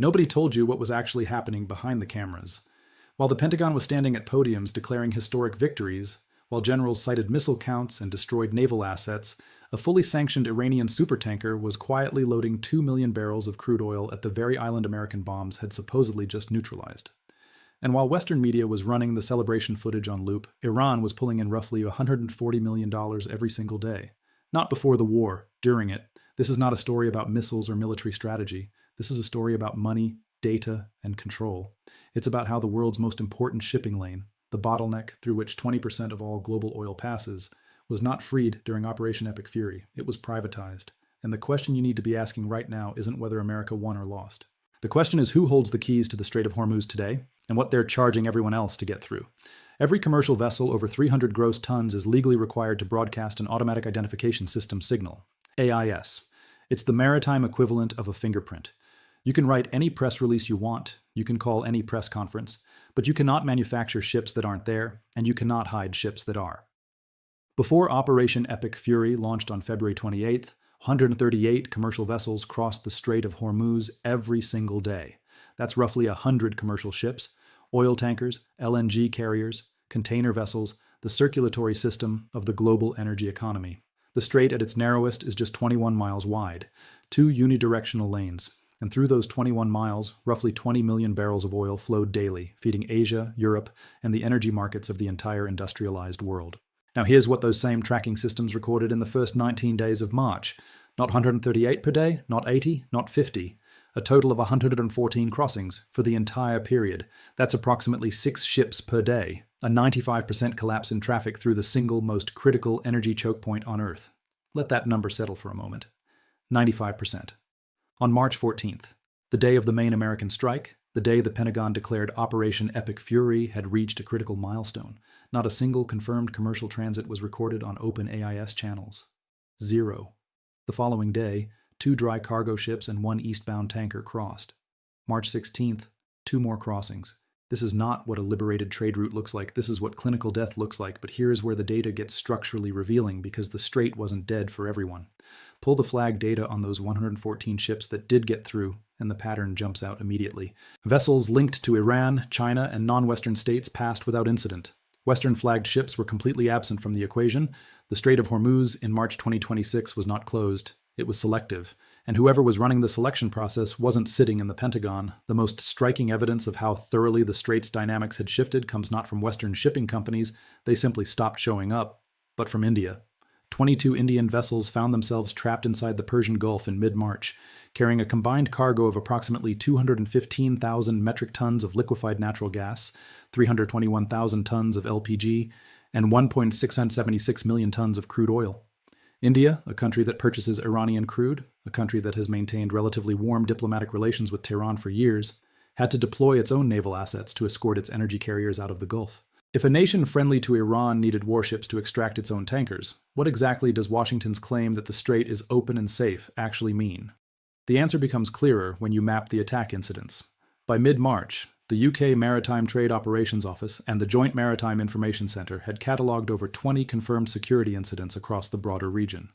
Nobody told you what was actually happening behind the cameras. While the Pentagon was standing at podiums declaring historic victories, while generals cited missile counts and destroyed naval assets, a fully sanctioned Iranian supertanker was quietly loading 2 million barrels of crude oil at the very island American bombs had supposedly just neutralized. And while Western media was running the celebration footage on loop, Iran was pulling in roughly $140 million every single day. Not before the war, during it. This is not a story about missiles or military strategy. This is a story about money, data, and control. It's about how the world's most important shipping lane, the bottleneck through which 20% of all global oil passes, was not freed during Operation Epic Fury. It was privatized. And the question you need to be asking right now isn't whether America won or lost. The question is who holds the keys to the Strait of Hormuz today, and what they're charging everyone else to get through. Every commercial vessel over 300 gross tons is legally required to broadcast an Automatic Identification System signal, AIS. It's the maritime equivalent of a fingerprint. You can write any press release you want, you can call any press conference, but you cannot manufacture ships that aren't there, and you cannot hide ships that are. Before Operation Epic Fury launched on February 28th, 138 commercial vessels crossed the Strait of Hormuz every single day. That's roughly 100 commercial ships, oil tankers, LNG carriers, container vessels, the circulatory system of the global energy economy. The strait at its narrowest is just 21 miles wide, 2 unidirectional lanes, and through those 21 miles, roughly 20 million barrels of oil flowed daily, feeding Asia, Europe, and the energy markets of the entire industrialized world. Now here's what those same tracking systems recorded in the first 19 days of March. Not 138 per day, not 80, not 50. A total of 114 crossings for the entire period. That's approximately 6 ships per day. A 95% collapse in traffic through the single most critical energy choke point on Earth. Let that number settle for a moment. 95%. On March 14th, the day of the main American strike, the day the Pentagon declared Operation Epic Fury had reached a critical milestone, not a single confirmed commercial transit was recorded on open AIS channels. 0. The following day, 2 dry cargo ships and 1 eastbound tanker crossed. March 16th, 2 more crossings. This is not what a liberated trade route looks like. This is what clinical death looks like, but here's where the data gets structurally revealing because the strait wasn't dead for everyone. Pull the flag data on those 114 ships that did get through, and the pattern jumps out immediately. Vessels linked to Iran, China, and non-Western states passed without incident. Western-flagged ships were completely absent from the equation. The Strait of Hormuz in March 2026 was not closed. It was selective, and whoever was running the selection process wasn't sitting in the Pentagon. The most striking evidence of how thoroughly the strait's dynamics had shifted comes not from Western shipping companies, they simply stopped showing up, but from India. 22 Indian vessels found themselves trapped inside the Persian Gulf in mid-March, carrying a combined cargo of approximately 215,000 metric tons of liquefied natural gas, 321,000 tons of LPG, and 1.676 million tons of crude oil. India, a country that purchases Iranian crude, a country that has maintained relatively warm diplomatic relations with Tehran for years, had to deploy its own naval assets to escort its energy carriers out of the Gulf. If a nation friendly to Iran needed warships to extract its own tankers, what exactly does Washington's claim that the strait is open and safe actually mean? The answer becomes clearer when you map the attack incidents. By mid-March, the UK Maritime Trade Operations Office and the Joint Maritime Information Centre had catalogued over 20 confirmed security incidents across the broader region.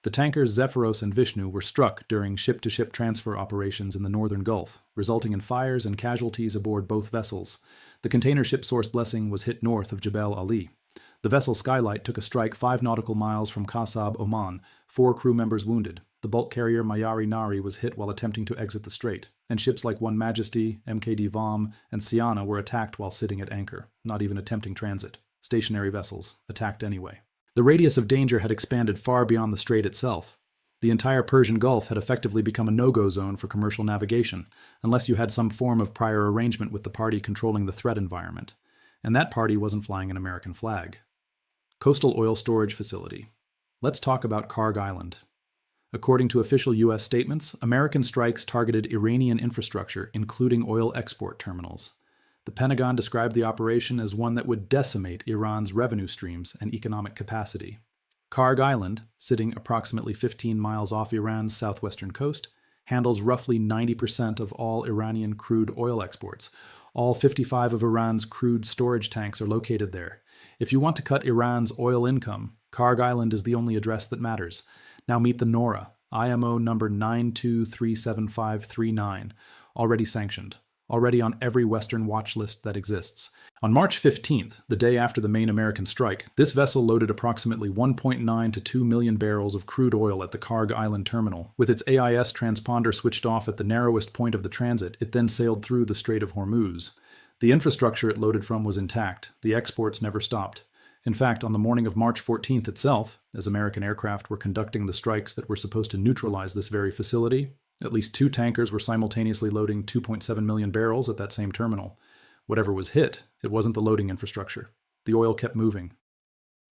The tankers Zephyros and Vishnu were struck during ship-to-ship transfer operations in the northern Gulf, resulting in fires and casualties aboard both vessels. The container ship Source Blessing was hit north of Jebel Ali. The vessel Skylight took a strike 5 nautical miles from Qasab, Oman, 4 crew members wounded. The bulk carrier Mayari Nari was hit while attempting to exit the strait, and ships like One Majesty, MKD Vam, and Siana were attacked while sitting at anchor, not even attempting transit. Stationary vessels, attacked anyway. The radius of danger had expanded far beyond the strait itself. The entire Persian Gulf had effectively become a no-go zone for commercial navigation, unless you had some form of prior arrangement with the party controlling the threat environment. And that party wasn't flying an American flag. Coastal Oil Storage Facility. Let's talk about Karg Island. According to official U.S. statements, American strikes targeted Iranian infrastructure, including oil export terminals. The Pentagon described the operation as one that would decimate Iran's revenue streams and economic capacity. Karg Island, sitting approximately 15 miles off Iran's southwestern coast, handles roughly 90% of all Iranian crude oil exports. All 55 of Iran's crude storage tanks are located there. If you want to cut Iran's oil income, Karg Island is the only address that matters. Now meet the NORA, IMO number 9237539. already sanctioned, already on every Western watch list that exists. On March 15th, the day after the main American strike, this vessel loaded approximately 1.9 to 2 million barrels of crude oil at the Karg Island terminal. With its AIS transponder switched off at the narrowest point of the transit, it then sailed through the Strait of Hormuz. The infrastructure it loaded from was intact. The exports never stopped. In fact, on the morning of March 14th itself, as American aircraft were conducting the strikes that were supposed to neutralize this very facility, at least 2 tankers were simultaneously loading 2.7 million barrels at that same terminal. Whatever was hit, it wasn't the loading infrastructure. The oil kept moving.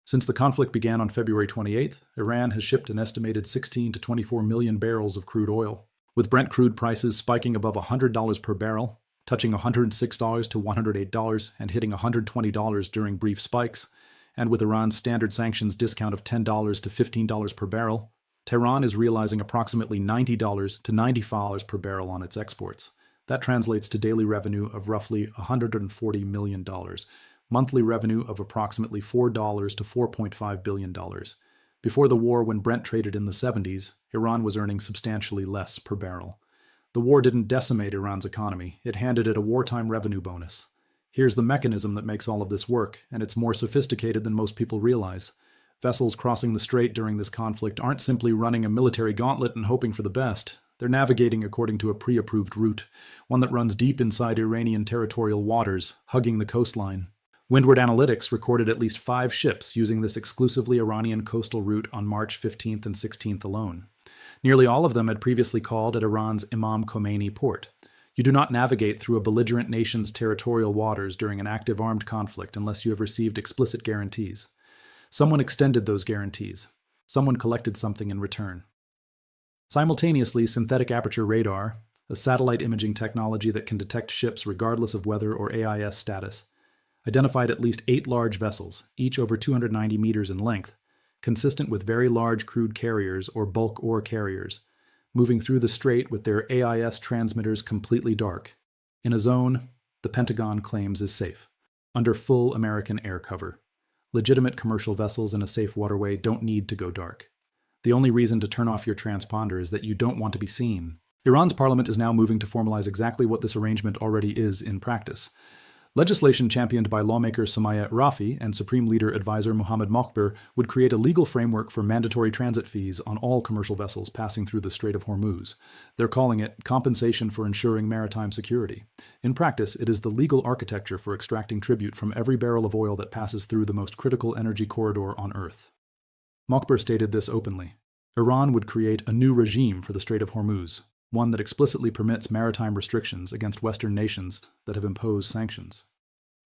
Since the conflict began on February 28th, Iran has shipped an estimated 16 to 24 million barrels of crude oil. With Brent crude prices spiking above $100 per barrel, touching $106 to $108 and hitting $120 during brief spikes, and with Iran's standard sanctions discount of $10 to $15 per barrel, Tehran is realizing approximately $90 to $95 per barrel on its exports. That translates to daily revenue of roughly $140 million, monthly revenue of approximately $4 to $4.5 billion. Before the war, when Brent traded in the 70s, Iran was earning substantially less per barrel. The war didn't decimate Iran's economy, it handed it a wartime revenue bonus. Here's the mechanism that makes all of this work, and it's more sophisticated than most people realize. Vessels crossing the strait during this conflict aren't simply running a military gauntlet and hoping for the best. They're navigating according to a pre-approved route, one that runs deep inside Iranian territorial waters, hugging the coastline. Windward Analytics recorded at least 5 ships using this exclusively Iranian coastal route on March 15th and 16th alone. Nearly all of them had previously called at Iran's Imam Khomeini port. You do not navigate through a belligerent nation's territorial waters during an active armed conflict unless you have received explicit guarantees. Someone extended those guarantees. Someone collected something in return. Simultaneously, synthetic aperture radar, a satellite imaging technology that can detect ships regardless of weather or AIS status, identified at least 8 large vessels, each over 290 meters in length, consistent with very large crude carriers or bulk ore carriers, moving through the strait with their AIS transmitters completely dark, in a zone the Pentagon claims is safe, under full American air cover. Legitimate commercial vessels in a safe waterway don't need to go dark. The only reason to turn off your transponder is that you don't want to be seen. Iran's parliament is now moving to formalize exactly what this arrangement already is in practice. Legislation championed by lawmaker Somaya Rafi and Supreme Leader Advisor Mohammad Mokhber would create a legal framework for mandatory transit fees on all commercial vessels passing through the Strait of Hormuz. They're calling it compensation for ensuring maritime security. In practice, it is the legal architecture for extracting tribute from every barrel of oil that passes through the most critical energy corridor on Earth. Mokhber stated this openly. Iran would create a new regime for the Strait of Hormuz, one that explicitly permits maritime restrictions against Western nations that have imposed sanctions.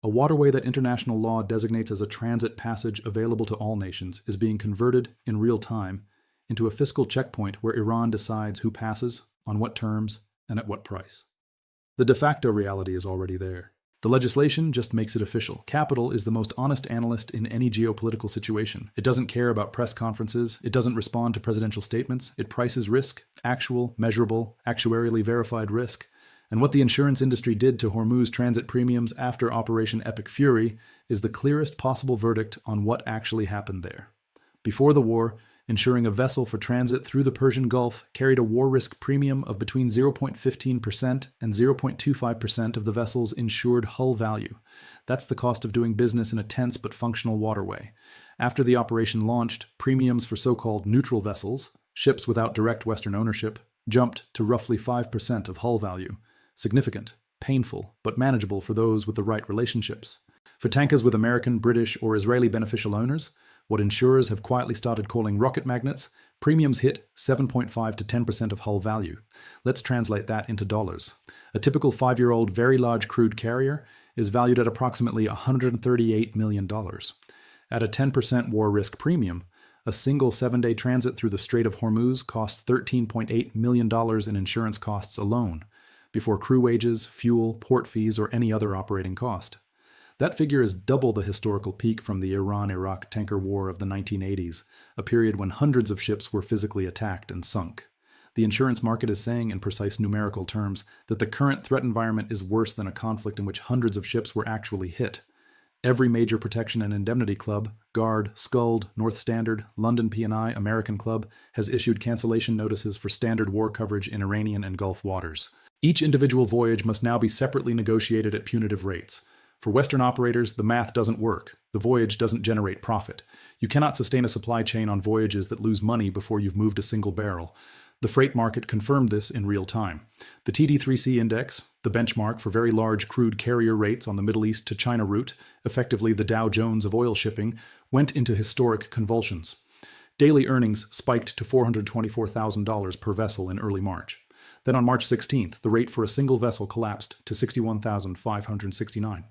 A waterway that international law designates as a transit passage available to all nations is being converted in real time into a fiscal checkpoint where Iran decides who passes, on what terms, and at what price. The de facto reality is already there. The legislation just makes it official. Capital is the most honest analyst in any geopolitical situation. It doesn't care about press conferences. It doesn't respond to presidential statements. It prices risk, actual, measurable, actuarially verified risk. And what the insurance industry did to Hormuz transit premiums after Operation Epic Fury is the clearest possible verdict on what actually happened there. Before the war, insuring a vessel for transit through the Persian Gulf carried a war risk premium of between 0.15% and 0.25% of the vessel's insured hull value. That's the cost of doing business in a tense but functional waterway. After the operation launched, premiums for so-called neutral vessels, ships without direct Western ownership, jumped to roughly 5% of hull value. Significant, painful, but manageable for those with the right relationships. For tankers with American, British, or Israeli beneficial owners, what insurers have quietly started calling rocket magnets, premiums hit 7.5 to 10% of hull value. Let's translate that into dollars. A typical 5-year-old very large crude carrier is valued at approximately $138 million. At a 10% war risk premium, a single 7-day transit through the Strait of Hormuz costs $13.8 million in insurance costs alone, before crew wages, fuel, port fees, or any other operating cost. That figure is double the historical peak from the Iran-Iraq tanker war of the 1980s, a period when hundreds of ships were physically attacked and sunk. The insurance market is saying in precise numerical terms that the current threat environment is worse than a conflict in which hundreds of ships were actually hit. Every major protection and indemnity club, Guard, Skuld, North Standard, London P&I, American Club, has issued cancellation notices for standard war coverage in Iranian and Gulf waters. Each individual voyage must now be separately negotiated at punitive rates. For Western operators, the math doesn't work. The voyage doesn't generate profit. You cannot sustain a supply chain on voyages that lose money before you've moved a single barrel. The freight market confirmed this in real time. The TD3C index, the benchmark for very large crude carrier rates on the Middle East to China route, effectively the Dow Jones of oil shipping, went into historic convulsions. Daily earnings spiked to $424,000 per vessel in early March. Then on March 16th, the rate for a single vessel collapsed to $61,569.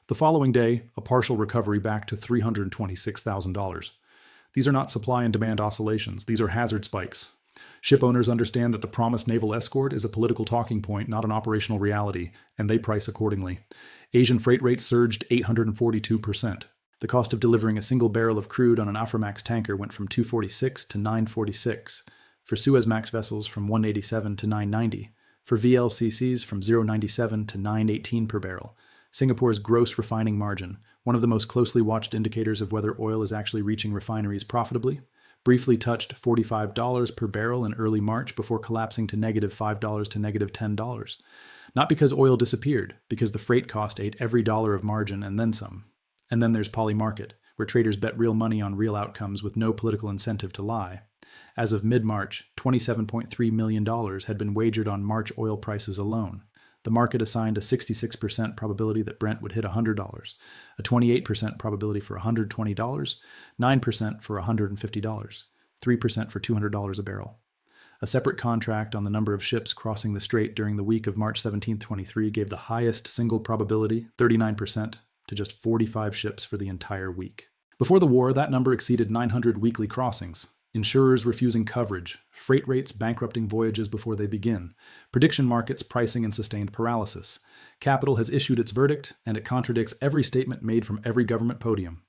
The following day, a partial recovery back to $326,000. These are not supply and demand oscillations, these are hazard spikes. Ship owners understand that the promised naval escort is a political talking point, not an operational reality, and they price accordingly. Asian freight rates surged 842%. The cost of delivering a single barrel of crude on an Aframax tanker went from $246 to $946. For Suezmax vessels from $187 to $990. For VLCCs from $097 to $918 per barrel. Singapore's gross refining margin, one of the most closely watched indicators of whether oil is actually reaching refineries profitably, briefly touched $45 per barrel in early March before collapsing to -$5 to -$10. Not because oil disappeared, because the freight cost ate every dollar of margin and then some. And then there's polymarket, where traders bet real money on real outcomes with no political incentive to lie. As of mid-March, $27.3 million had been wagered on March oil prices alone. The market assigned a 66% probability that Brent would hit $100, a 28% probability for $120, 9% for $150, 3% for $200 a barrel. A separate contract on the number of ships crossing the strait during the week of March 17, 23 gave the highest single probability, 39%, to just 45 ships for the entire week. Before the war, that number exceeded 900 weekly crossings. Insurers refusing coverage, freight rates bankrupting voyages before they begin, prediction markets pricing in sustained paralysis. Capital has issued its verdict, and it contradicts every statement made from every government podium.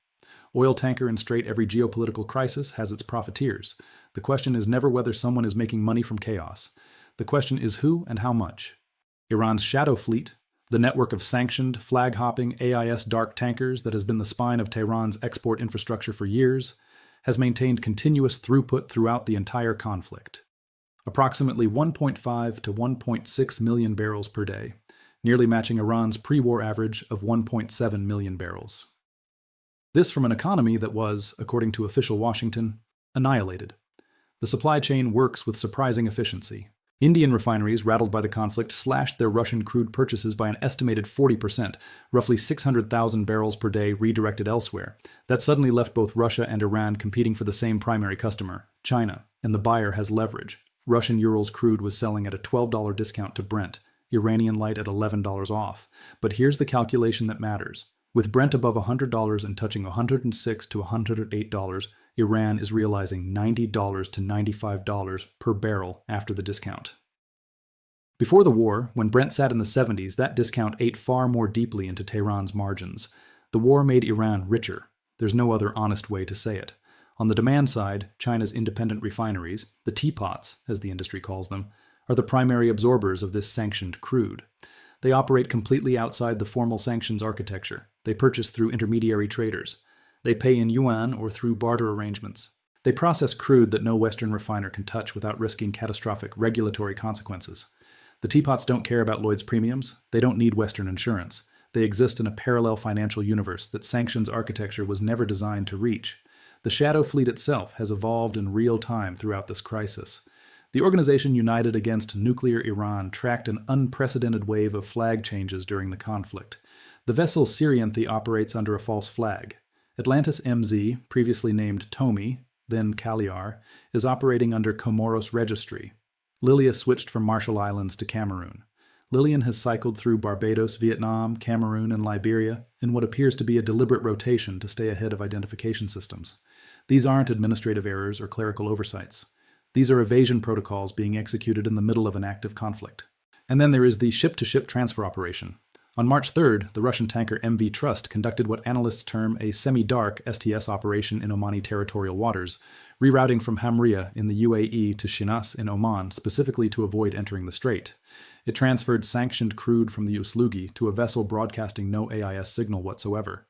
Oil tanker and strait every geopolitical crisis has its profiteers. The question is never whether someone is making money from chaos. The question is who and how much. Iran's shadow fleet, the network of sanctioned, flag-hopping AIS dark tankers that has been the spine of Tehran's export infrastructure for years, has maintained continuous throughput throughout the entire conflict. Approximately 1.5 to 1.6 million barrels per day, nearly matching Iran's pre-war average of 1.7 million barrels. This from an economy that was, according to official Washington, annihilated. The supply chain works with surprising efficiency. Indian refineries, rattled by the conflict, slashed their Russian crude purchases by an estimated 40%, roughly 600,000 barrels per day redirected elsewhere. That suddenly left both Russia and Iran competing for the same primary customer, China, and the buyer has leverage. Russian Urals crude was selling at a $12 discount to Brent, Iranian light at $11 off. But here's the calculation that matters. With Brent above $100 and touching $106 to $108, Iran is realizing $90 to $95 per barrel after the discount. Before the war, when Brent sat in the 70s, that discount ate far more deeply into Tehran's margins. The war made Iran richer. There's no other honest way to say it. On the demand side, China's independent refineries, the teapots, as the industry calls them, are the primary absorbers of this sanctioned crude. They operate completely outside the formal sanctions architecture. They purchase through intermediary traders. They pay in yuan or through barter arrangements. They process crude that no Western refiner can touch without risking catastrophic regulatory consequences. The teapots don't care about Lloyd's premiums. They don't need Western insurance. They exist in a parallel financial universe that sanctions architecture was never designed to reach. The shadow fleet itself has evolved in real time throughout this crisis. The organization united against nuclear Iran tracked an unprecedented wave of flag changes during the conflict. The vessel Syrianthe operates under a false flag. Atlantis MZ, previously named Tomi, then Cagliar, is operating under Comoros Registry. Lilia switched from Marshall Islands to Cameroon. Lillian has cycled through Barbados, Vietnam, Cameroon, and Liberia in what appears to be a deliberate rotation to stay ahead of identification systems. These aren't administrative errors or clerical oversights. These are evasion protocols being executed in the middle of an active conflict. And then there is the ship-to-ship transfer operation. On March 3rd, the Russian tanker MV Trust conducted what analysts term a semi-dark STS operation in Omani territorial waters, rerouting from Hamria in the UAE to Shinas in Oman specifically to avoid entering the strait. It transferred sanctioned crude from the Uslugi to a vessel broadcasting no AIS signal whatsoever.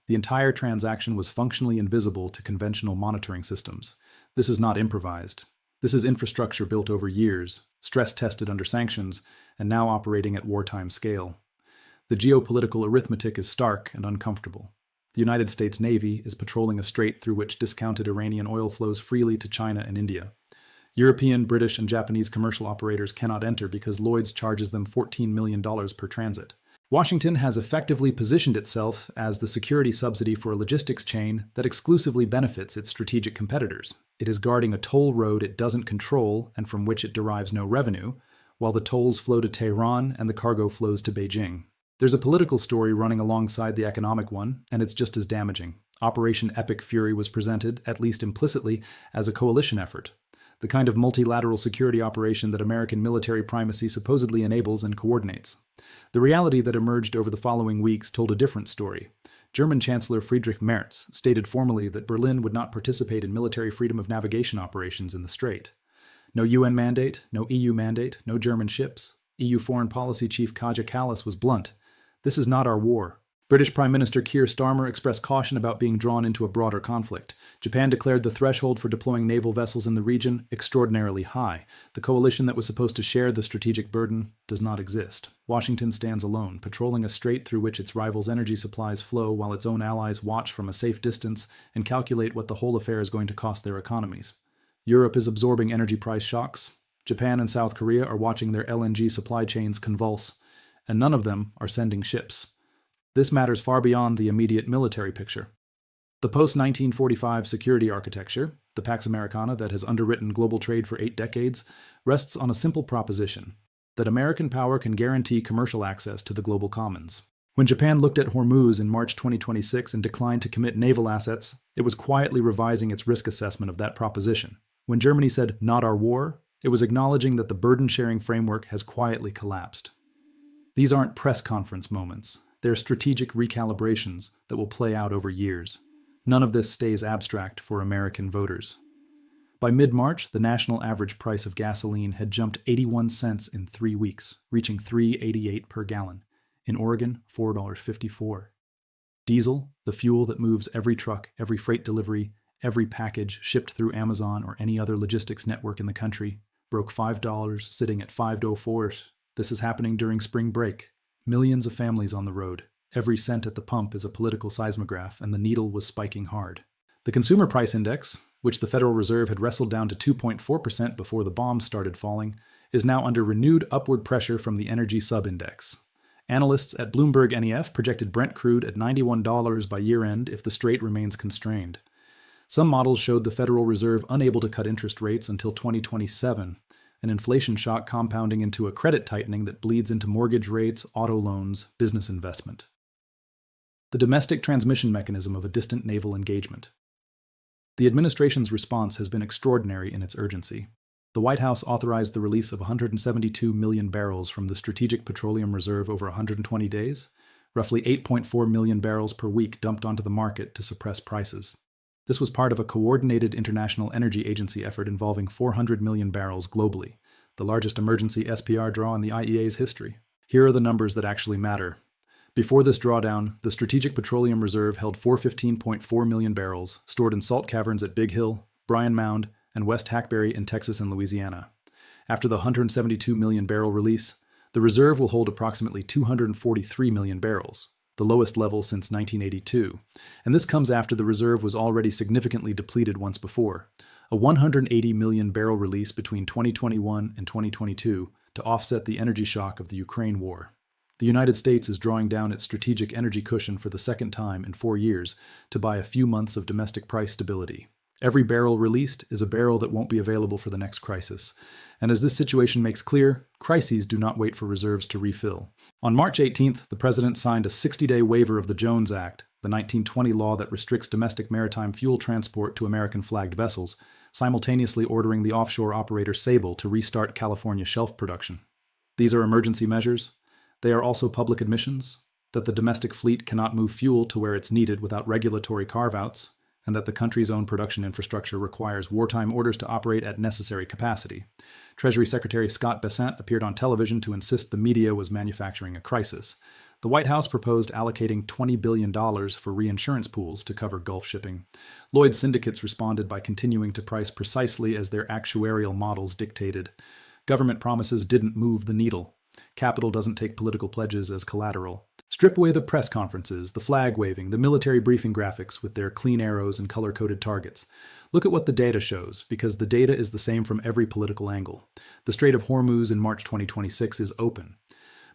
The entire transaction was functionally invisible to conventional monitoring systems. This is not improvised. This is infrastructure built over years, stress-tested under sanctions, and now operating at wartime scale. The geopolitical arithmetic is stark and uncomfortable. The United States Navy is patrolling a strait through which discounted Iranian oil flows freely to China and India. European, British, and Japanese commercial operators cannot enter because Lloyd's charges them $14 million per transit. Washington has effectively positioned itself as the security subsidy for a logistics chain that exclusively benefits its strategic competitors. It is guarding a toll road it doesn't control and from which it derives no revenue, while the tolls flow to Tehran and the cargo flows to Beijing. There's a political story running alongside the economic one, and it's just as damaging. Operation Epic Fury was presented, at least implicitly, as a coalition effort, the kind of multilateral security operation that American military primacy supposedly enables and coordinates. The reality that emerged over the following weeks told a different story. German Chancellor Friedrich Merz stated formally that Berlin would not participate in military freedom of navigation operations in the Strait. No UN mandate, no EU mandate, no German ships. EU Foreign Policy Chief Kaja Kallas was blunt. This is not our war. British Prime Minister Keir Starmer expressed caution about being drawn into a broader conflict. Japan declared the threshold for deploying naval vessels in the region extraordinarily high. The coalition that was supposed to share the strategic burden does not exist. Washington stands alone, patrolling a strait through which its rivals' energy supplies flow while its own allies watch from a safe distance and calculate what the whole affair is going to cost their economies. Europe is absorbing energy price shocks. Japan and South Korea are watching their LNG supply chains convulse, and none of them are sending ships. This matters far beyond the immediate military picture. The post-1945 security architecture, the Pax Americana that has underwritten global trade for 8 decades, rests on a simple proposition, that American power can guarantee commercial access to the global commons. When Japan looked at Hormuz in March 2026 and declined to commit naval assets, it was quietly revising its risk assessment of that proposition. When Germany said, "Not our war," it was acknowledging that the burden-sharing framework has quietly collapsed. These aren't press conference moments. They're strategic recalibrations that will play out over years. None of this stays abstract for American voters. By mid-March, the national average price of gasoline had jumped 81 cents in 3 weeks, reaching $3.88 per gallon. In Oregon, $4.54. Diesel, the fuel that moves every truck, every freight delivery, every package shipped through Amazon or any other logistics network in the country, broke $5, sitting at $5.04. This is happening during spring break. Millions of families on the road. Every cent at the pump is a political seismograph, and the needle was spiking hard. The Consumer Price Index, which the Federal Reserve had wrestled down to 2.4% before the bombs started falling, is now under renewed upward pressure from the Energy Sub-Index. Analysts at Bloomberg NEF projected Brent crude at $91 by year-end if the strait remains constrained. Some models showed the Federal Reserve unable to cut interest rates until 2027, an inflation shock compounding into a credit tightening that bleeds into mortgage rates, auto loans, business investment. The domestic transmission mechanism of a distant naval engagement. The administration's response has been extraordinary in its urgency. The White House authorized the release of 172 million barrels from the Strategic Petroleum Reserve over 120 days, roughly 8.4 million barrels per week dumped onto the market to suppress prices. This was part of a coordinated International Energy Agency effort involving 400 million barrels globally, the largest emergency SPR draw in the IEA's history. Here are the numbers that actually matter. Before this drawdown, the Strategic Petroleum Reserve held 415.4 million barrels, stored in salt caverns at Big Hill, Bryan Mound, and West Hackberry in Texas and Louisiana. After the 172 million barrel release, the reserve will hold approximately 243 million barrels, the lowest level since 1982, and this comes after the reserve was already significantly depleted once before, a 180 million barrel release between 2021 and 2022 to offset the energy shock of the Ukraine war. The United States is drawing down its strategic energy cushion for the second time in 4 years to buy a few months of domestic price stability. Every barrel released is a barrel that won't be available for the next crisis. And as this situation makes clear, crises do not wait for reserves to refill. On March 18th, the president signed a 60-day waiver of the Jones Act, the 1920 law that restricts domestic maritime fuel transport to American-flagged vessels, simultaneously ordering the offshore operator Sable to restart California shelf production. These are emergency measures. They are also public admissions that the domestic fleet cannot move fuel to where it's needed without regulatory carve-outs, and that the country's own production infrastructure requires wartime orders to operate at necessary capacity. Treasury Secretary Scott Bessent appeared on television to insist the media was manufacturing a crisis. The White House proposed allocating $20 billion for reinsurance pools to cover Gulf shipping. Lloyd's syndicates responded by continuing to price precisely as their actuarial models dictated. Government promises didn't move the needle. Capital doesn't take political pledges as collateral. Strip away the press conferences, the flag waving, the military briefing graphics with their clean arrows and color-coded targets. Look at what the data shows, because the data is the same from every political angle. The Strait of Hormuz in March 2026 is open.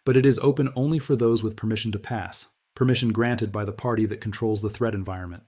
But it is open only for those with permission to pass, permission granted by the party that controls the threat environment.